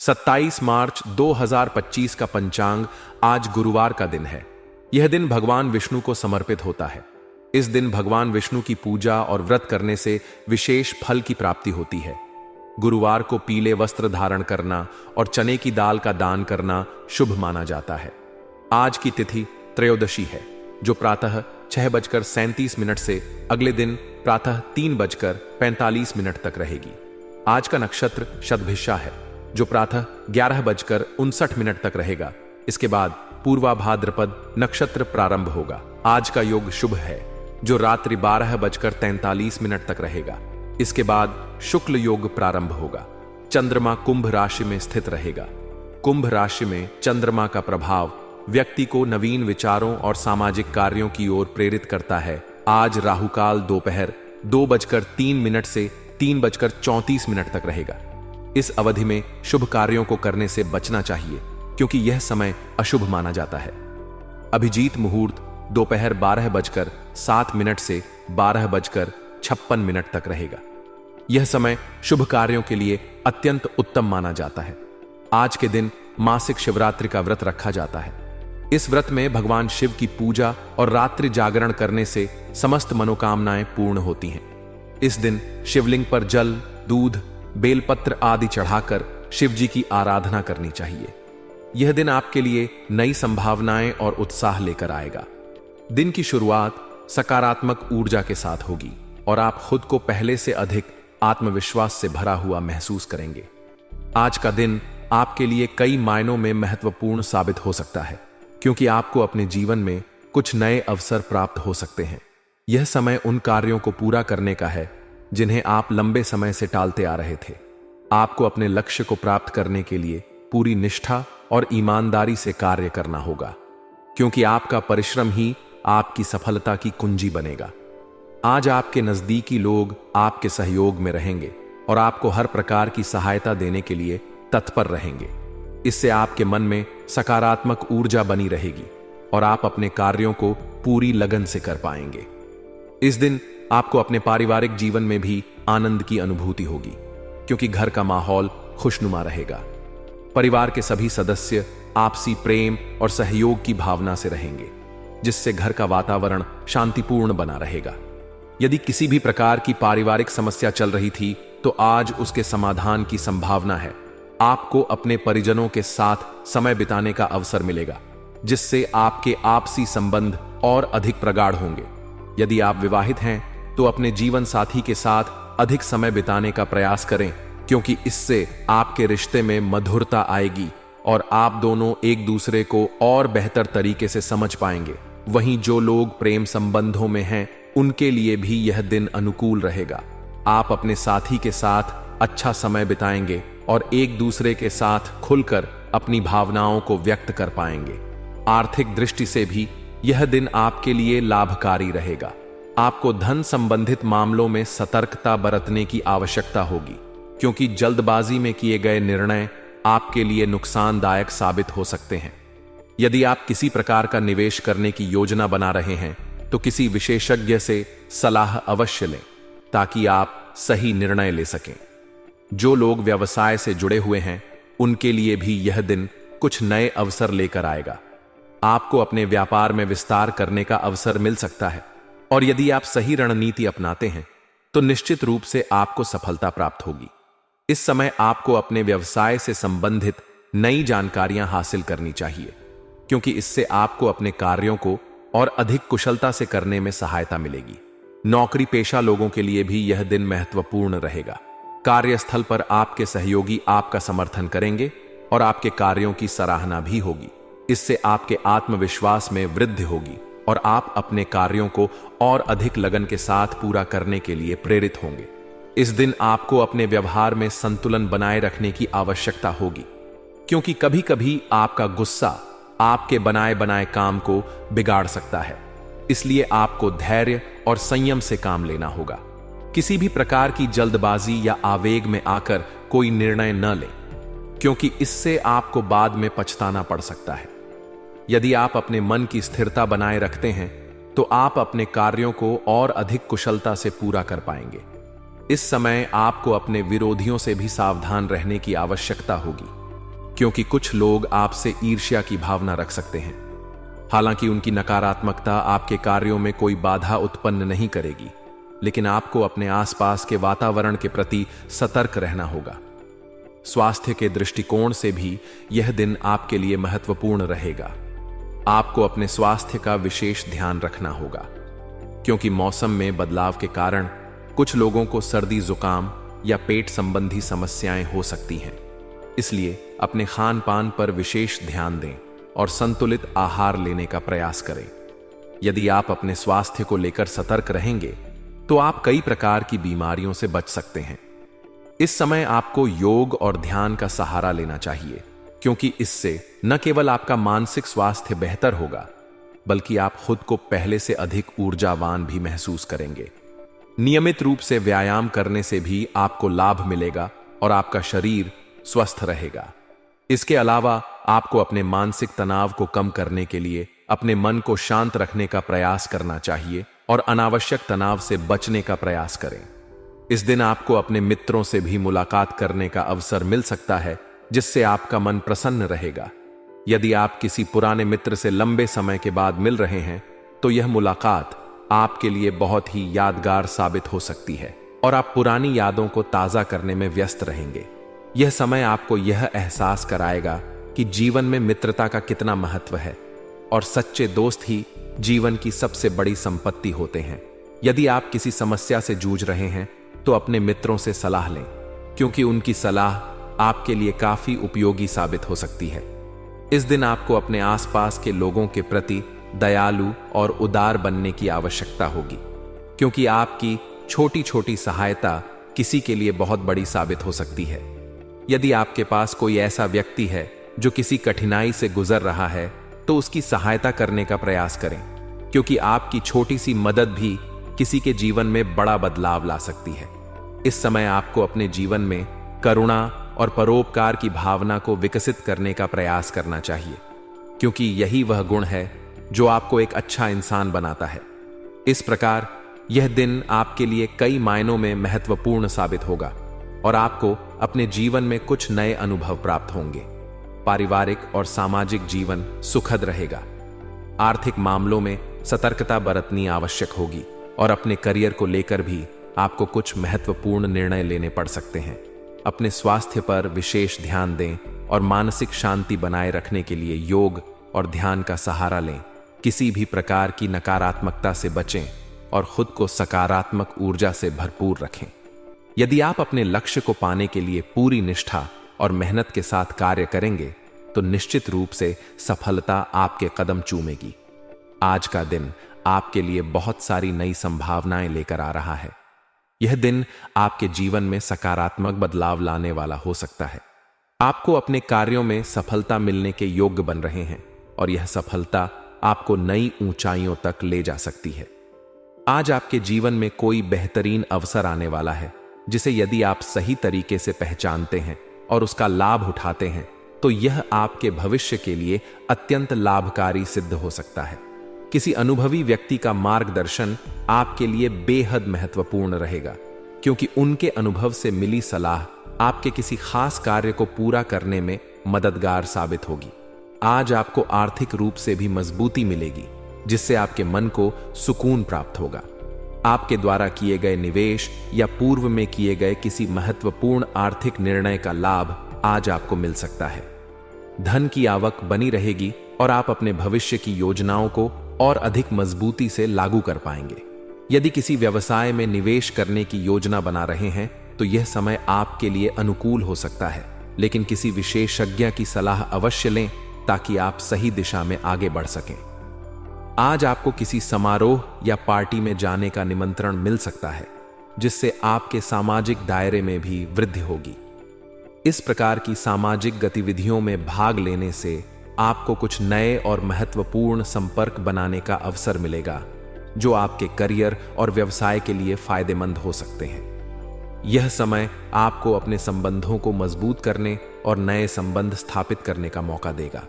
27 मार्च 2025 का पंचांग आज गुरुवार का दिन है। यह दिन भगवान विष्णु को समर्पित होता है। इस दिन भगवान विष्णु की पूजा और व्रत करने से विशेष फल की प्राप्ति होती है। गुरुवार को पीले वस्त्र धारण करना और चने की दाल का दान करना शुभ माना जाता है। आज की तिथि त्रयोदशी है, जो प्रातः 6:37 से अगले दिन प्रातः 3:45 तक रहेगी। आज का नक्षत्र शतभिषा है, जो प्रातः 11:59 तक रहेगा। इसके बाद पूर्वा भाद्रपद नक्षत्र प्रारंभ होगा। आज का योग शुभ है, जो रात्रि 12:43 तक रहेगा। इसके बाद शुक्ल योग प्रारंभ होगा। चंद्रमा कुंभ राशि में स्थित रहेगा। कुंभ राशि में चंद्रमा का प्रभाव व्यक्ति को नवीन विचारों और सामाजिक कार्यों की ओर प्रेरित करता है। आज राहुकाल दोपहर 2:03 से 3:34 तक रहेगा। इस अवधि में शुभ कार्यों को करने से बचना चाहिए, क्योंकि यह समय अशुभ माना जाता है। अभिजीत मुहूर्त दोपहर 12:07 से 12:56 तक रहेगा। यह समय शुभ कार्यों के लिए अत्यंत उत्तम माना जाता है। आज के दिन मासिक शिवरात्रि का व्रत रखा जाता है। इस व्रत में भगवान शिव की पूजा और रात्रि जागरण करने से समस्त मनोकामनाएं पूर्ण होती हैं। इस दिन शिवलिंग पर जल, दूध, बेलपत्र आदि चढ़ाकर शिव जी की आराधना करनी चाहिए। यह दिन आपके लिए नई संभावनाएं और उत्साह लेकर आएगा। दिन की शुरुआत सकारात्मक ऊर्जा के साथ होगी और आप खुद को पहले से अधिक आत्मविश्वास से भरा हुआ महसूस करेंगे। आज का दिन आपके लिए कई मायनों में महत्वपूर्ण साबित हो सकता है, क्योंकि आपको अपने जीवन में कुछ नए अवसर प्राप्त हो सकते हैं। यह समय उन कार्यों को पूरा करने का है जिन्हें आप लंबे समय से टालते आ रहे थे। आपको अपने लक्ष्य को प्राप्त करने के लिए पूरी निष्ठा और ईमानदारी से कार्य करना होगा, क्योंकि आपका परिश्रम ही आपकी सफलता की कुंजी बनेगा। आज आपके नजदीकी लोग आपके सहयोग में रहेंगे और आपको हर प्रकार की सहायता देने के लिए तत्पर रहेंगे। इससे आपके मन में सकारात्मक ऊर्जा बनी रहेगी और आप अपने कार्यों को पूरी लगन से कर पाएंगे। इस दिन आपको अपने पारिवारिक जीवन में भी आनंद की अनुभूति होगी, क्योंकि घर का माहौल खुशनुमा रहेगा। परिवार के सभी सदस्य आपसी प्रेम और सहयोग की भावना से रहेंगे, जिससे घर का वातावरण शांतिपूर्ण बना रहेगा। यदि किसी भी प्रकार की पारिवारिक समस्या चल रही थी, तो आज उसके समाधान की संभावना है। आपको अपने परिजनों के साथ समय बिताने का अवसर मिलेगा, जिससे आपके आपसी संबंध और अधिक प्रगाढ़ होंगे। यदि आप विवाहित हैं, तो अपने जीवन साथी के साथ अधिक समय बिताने का प्रयास करें, क्योंकि इससे आपके रिश्ते में मधुरता आएगी और आप दोनों एक दूसरे को और बेहतर तरीके से समझ पाएंगे। वहीं जो लोग प्रेम संबंधों में हैं, उनके लिए भी यह दिन अनुकूल रहेगा। आप अपने साथी के साथ अच्छा समय बिताएंगे और एक दूसरे के साथ खुलकर अपनी भावनाओं को व्यक्त कर पाएंगे। आर्थिक दृष्टि से भी यह दिन आपके लिए लाभकारी रहेगा। आपको धन संबंधित मामलों में सतर्कता बरतने की आवश्यकता होगी, क्योंकि जल्दबाजी में किए गए निर्णय आपके लिए नुकसानदायक साबित हो सकते हैं। यदि आप किसी प्रकार का निवेश करने की योजना बना रहे हैं, तो किसी विशेषज्ञ से सलाह अवश्य लें, ताकि आप सही निर्णय ले सकें। जो लोग व्यवसाय से जुड़े हुए हैं, उनके लिए भी यह दिन कुछ नए अवसर लेकर आएगा। आपको अपने व्यापार में विस्तार करने का अवसर मिल सकता है, और यदि आप सही रणनीति अपनाते हैं, तो निश्चित रूप से आपको सफलता प्राप्त होगी। इस समय आपको अपने व्यवसाय से संबंधित नई जानकारियां हासिल करनी चाहिए, क्योंकि इससे आपको अपने कार्यों को और अधिक कुशलता से करने में सहायता मिलेगी। नौकरी पेशा लोगों के लिए भी यह दिन महत्वपूर्ण रहेगा। कार्यस्थल पर आपके सहयोगी आपका समर्थन करेंगे और आपके कार्यों की सराहना भी होगी। इससे आपके आत्मविश्वास में वृद्धि होगी और आप अपने कार्यों को और अधिक लगन के साथ पूरा करने के लिए प्रेरित होंगे। इस दिन आपको अपने व्यवहार में संतुलन बनाए रखने की आवश्यकता होगी, क्योंकि कभी कभी आपका गुस्सा आपके बनाए बनाए काम को बिगाड़ सकता है। इसलिए आपको धैर्य और संयम से काम लेना होगा। किसी भी प्रकार की जल्दबाजी या आवेग में आकर कोई निर्णय न लें, क्योंकि इससे आपको बाद में पछताना पड़ सकता है। यदि आप अपने मन की स्थिरता बनाए रखते हैं, तो आप अपने कार्यों को और अधिक कुशलता से पूरा कर पाएंगे। इस समय आपको अपने विरोधियों से भी सावधान रहने की आवश्यकता होगी, क्योंकि कुछ लोग आपसे ईर्ष्या की भावना रख सकते हैं। हालांकि उनकी नकारात्मकता आपके कार्यों में कोई बाधा उत्पन्न नहीं करेगी, लेकिन आपको अपने आसपास के वातावरण के प्रति सतर्क रहना होगा। स्वास्थ्य के दृष्टिकोण से भी यह दिन आपके लिए महत्वपूर्ण रहेगा। आपको अपने स्वास्थ्य का विशेष ध्यान रखना होगा, क्योंकि मौसम में बदलाव के कारण कुछ लोगों को सर्दी, जुकाम या पेट संबंधी समस्याएं हो सकती हैं। इसलिए अपने खान पान पर विशेष ध्यान दें और संतुलित आहार लेने का प्रयास करें। यदि आप अपने स्वास्थ्य को लेकर सतर्क रहेंगे तो आप कई प्रकार की बीमारियों से बच सकते हैं। इस समय आपको योग और ध्यान का सहारा लेना चाहिए, क्योंकि इससे न केवल आपका मानसिक स्वास्थ्य बेहतर होगा, बल्कि आप खुद को पहले से अधिक ऊर्जावान भी महसूस करेंगे। नियमित रूप से व्यायाम करने से भी आपको लाभ मिलेगा और आपका शरीर स्वस्थ रहेगा। इसके अलावा आपको अपने मानसिक तनाव को कम करने के लिए अपने मन को शांत रखने का प्रयास करना चाहिए और अनावश्यक तनाव से बचने का प्रयास करें। इस दिन आपको अपने मित्रों से भी मुलाकात करने का अवसर मिल सकता है, जिससे आपका मन प्रसन्न रहेगा। यदि आप किसी पुराने मित्र से लंबे समय के बाद मिल रहे हैं, तो यह मुलाकात आपके लिए बहुत ही यादगार साबित हो सकती है और आप पुरानी यादों को ताजा करने में व्यस्त रहेंगे। यह समय आपको यह एहसास कराएगा कि जीवन में मित्रता का कितना महत्व है और सच्चे दोस्त ही जीवन की सबसे बड़ी संपत्ति होते हैं। यदि आप किसी समस्या से जूझ रहे हैं तो अपने मित्रों से सलाह लें, क्योंकि उनकी सलाह आपके लिए काफी उपयोगी साबित हो सकती है। इस दिन आपको अपने आसपास के लोगों के प्रति दयालु और उदार बनने की आवश्यकता होगी, क्योंकि आपकी छोटी छोटी सहायता किसी के लिए बहुत बड़ी साबित हो सकती है। यदि आपके पास कोई ऐसा व्यक्ति है जो किसी कठिनाई से गुजर रहा है, तो उसकी सहायता करने का प्रयास करें, क्योंकि आपकी छोटी सी मदद भी किसी के जीवन में बड़ा बदलाव ला सकती है। इस समय आपको अपने जीवन में करुणा और परोपकार की भावना को विकसित करने का प्रयास करना चाहिए, क्योंकि यही वह गुण है जो आपको एक अच्छा इंसान बनाता है। इस प्रकार यह दिन आपके लिए कई मायनों में महत्वपूर्ण साबित होगा और आपको अपने जीवन में कुछ नए अनुभव प्राप्त होंगे। पारिवारिक और सामाजिक जीवन सुखद रहेगा। आर्थिक मामलों में सतर्कता बरतनी आवश्यक होगी और अपने करियर को लेकर भी आपको कुछ महत्वपूर्ण निर्णय लेने पड़ सकते हैं। अपने स्वास्थ्य पर विशेष ध्यान दें और मानसिक शांति बनाए रखने के लिए योग और ध्यान का सहारा लें। किसी भी प्रकार की नकारात्मकता से बचें और खुद को सकारात्मक ऊर्जा से भरपूर रखें। यदि आप अपने लक्ष्य को पाने के लिए पूरी निष्ठा और मेहनत के साथ कार्य करेंगे, तो निश्चित रूप से सफलता आपके कदम चूमेगी। आज का दिन आपके लिए बहुत सारी नई संभावनाएं लेकर आ रहा है। यह दिन आपके जीवन में सकारात्मक बदलाव लाने वाला हो सकता है। आपको अपने कार्यों में सफलता मिलने के योग्य बन रहे हैं और यह सफलता आपको नई ऊंचाइयों तक ले जा सकती है। आज आपके जीवन में कोई बेहतरीन अवसर आने वाला है, जिसे यदि आप सही तरीके से पहचानते हैं और उसका लाभ उठाते हैं, तो यह आपके भविष्य के लिए अत्यंत लाभकारी सिद्ध हो सकता है। किसी अनुभवी व्यक्ति का मार्गदर्शन आपके लिए बेहद महत्वपूर्ण रहेगा, क्योंकि उनके अनुभव से मिली सलाह आपके किसी खास कार्य को पूरा करने में मददगार साबित होगी। आज आपको आर्थिक रूप से भी मजबूती मिलेगी, जिससे आपके मन को सुकून प्राप्त होगा। आपके द्वारा किए गए निवेश या पूर्व में किए गए किसी महत्वपूर्ण आर्थिक निर्णय का लाभ आज आपको मिल सकता है। धन की आवक बनी रहेगी और आप अपने भविष्य की योजनाओं को और अधिक मजबूती से लागू कर पाएंगे। यदि किसी व्यवसाय में निवेश करने की योजना बना रहे हैं, तो यह समय आपके लिए अनुकूल हो सकता है, लेकिन किसी विशेषज्ञ की सलाह अवश्य लें ताकि आप सही दिशा में आगे बढ़ सकें। आज आपको किसी समारोह या पार्टी में जाने का निमंत्रण मिल सकता है, जिससे आपके सामाजिक दायरे में भी वृद्धि होगी। इस प्रकार की सामाजिक गतिविधियों में भाग लेने से आपको कुछ नए और महत्वपूर्ण संपर्क बनाने का अवसर मिलेगा, जो आपके करियर और व्यवसाय के लिए फायदेमंद हो सकते हैं। यह समय आपको अपने संबंधों को मजबूत करने और नए संबंध स्थापित करने का मौका देगा।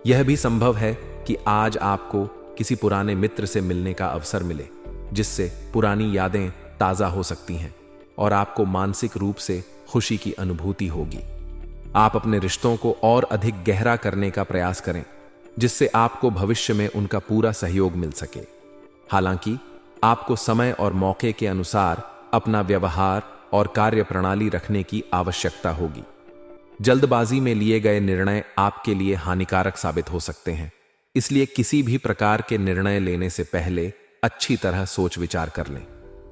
यह भी संभव है कि आज आपको किसी पुराने मित्र से मिलने का अवसर मिले, जिससे पुरानी यादें ताज़ा हो सकती हैं और आपको मानसिक रूप से खुशी की अनुभूति होगी। आप अपने रिश्तों को और अधिक गहरा करने का प्रयास करें, जिससे आपको भविष्य में उनका पूरा सहयोग मिल सके। हालांकि आपको समय और मौके के अनुसार अपना व्यवहार और कार्य प्रणाली रखने की आवश्यकता होगी। जल्दबाजी में लिए गए निर्णय आपके लिए हानिकारक साबित हो सकते हैं, इसलिए किसी भी प्रकार के निर्णय लेने से पहले अच्छी तरह सोच विचार कर लें।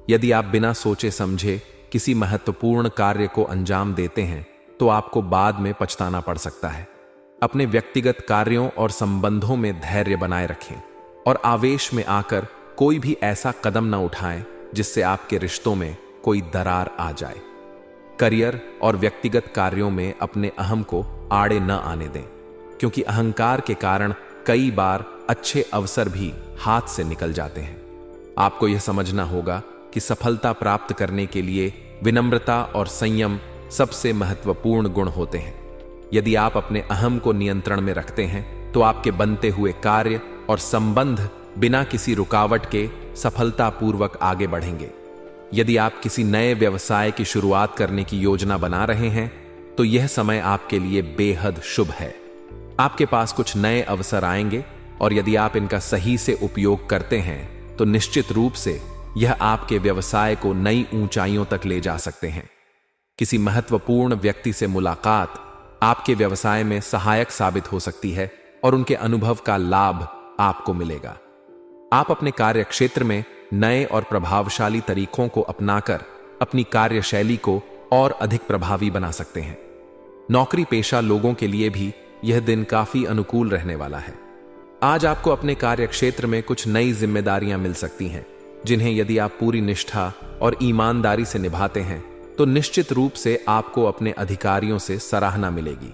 यदि आप बिना सोचे समझे किसी महत्वपूर्ण कार्य को अंजाम देते हैं तो आपको बाद में पछताना पड़ सकता है। अपने व्यक्तिगत कार्यों और संबंधों में धैर्य बनाए रखें और आवेश में आकर कोई भी ऐसा कदम न उठाएं जिससे आपके रिश्तों में कोई दरार आ जाए। करियर और व्यक्तिगत कार्यों में अपने अहम को आड़े न आने दें, क्योंकि अहंकार के कारण कई बार अच्छे अवसर भी हाथ से निकल जाते हैं। आपको यह समझना होगा कि सफलता प्राप्त करने के लिए विनम्रता और संयम सबसे महत्वपूर्ण गुण होते हैं। यदि आप अपने अहम को नियंत्रण में रखते हैं तो आपके बनते हुए कार्य और संबंध बिना किसी रुकावट के सफलतापूर्वक आगे बढ़ेंगे। यदि आप किसी नए व्यवसाय की शुरुआत करने की योजना बना रहे हैं तो यह समय आपके लिए बेहद शुभ है। आपके पास कुछ नए अवसर आएंगे और यदि आप इनका सही से उपयोग करते हैं तो निश्चित रूप से यह आपके व्यवसाय को नई ऊंचाइयों तक ले जा सकते हैं। किसी महत्वपूर्ण व्यक्ति से मुलाकात आपके व्यवसाय में सहायक साबित हो सकती है और उनके अनुभव का लाभ आपको मिलेगा। आप अपने कार्य क्षेत्र में नए और प्रभावशाली तरीकों को अपनाकर अपनी कार्यशैली को और अधिक प्रभावी बना सकते हैं। नौकरी पेशा लोगों के लिए भी यह दिन काफी अनुकूल रहने वाला है। आज आपको अपने कार्य क्षेत्र में कुछ नई जिम्मेदारियां मिल सकती हैं, जिन्हें यदि आप पूरी निष्ठा और ईमानदारी से निभाते हैं तो निश्चित रूप से आपको अपने अधिकारियों से सराहना मिलेगी।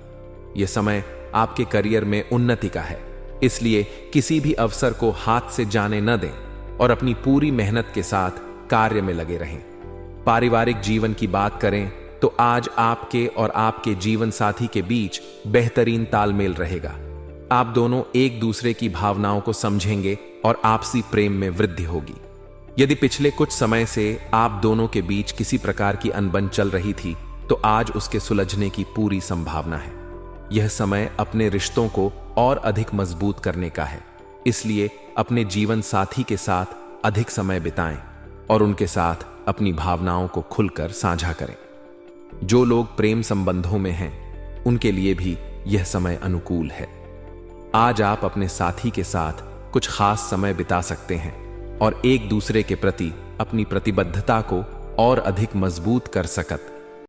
यह समय आपके करियर में उन्नति का है, इसलिए किसी भी अवसर को हाथ से जाने न दें और अपनी पूरी मेहनत के साथ कार्य में लगे रहें। पारिवारिक जीवन की बात करें तो आज आपके और आपके जीवन साथी के बीच बेहतरीन तालमेल रहेगा। आप दोनों एक दूसरे की भावनाओं को समझेंगे और आपसी प्रेम में वृद्धि होगी। यदि पिछले कुछ समय से आप दोनों के बीच किसी प्रकार की अनबन चल रही थी तो आज उसके सुलझने की पूरी संभावना है। यह समय अपने रिश्तों को और अधिक मजबूत करने का है, इसलिए अपने जीवन साथी के साथ अधिक समय बिताएं और उनके साथ अपनी भावनाओं को खुलकर साझा करें। जो लोग प्रेम संबंधों में हैं उनके लिए भी यह समय अनुकूल है। आज आप अपने साथी के साथ कुछ खास समय बिता सकते हैं और एक दूसरे के प्रति अपनी प्रतिबद्धता को और अधिक मजबूत कर सकते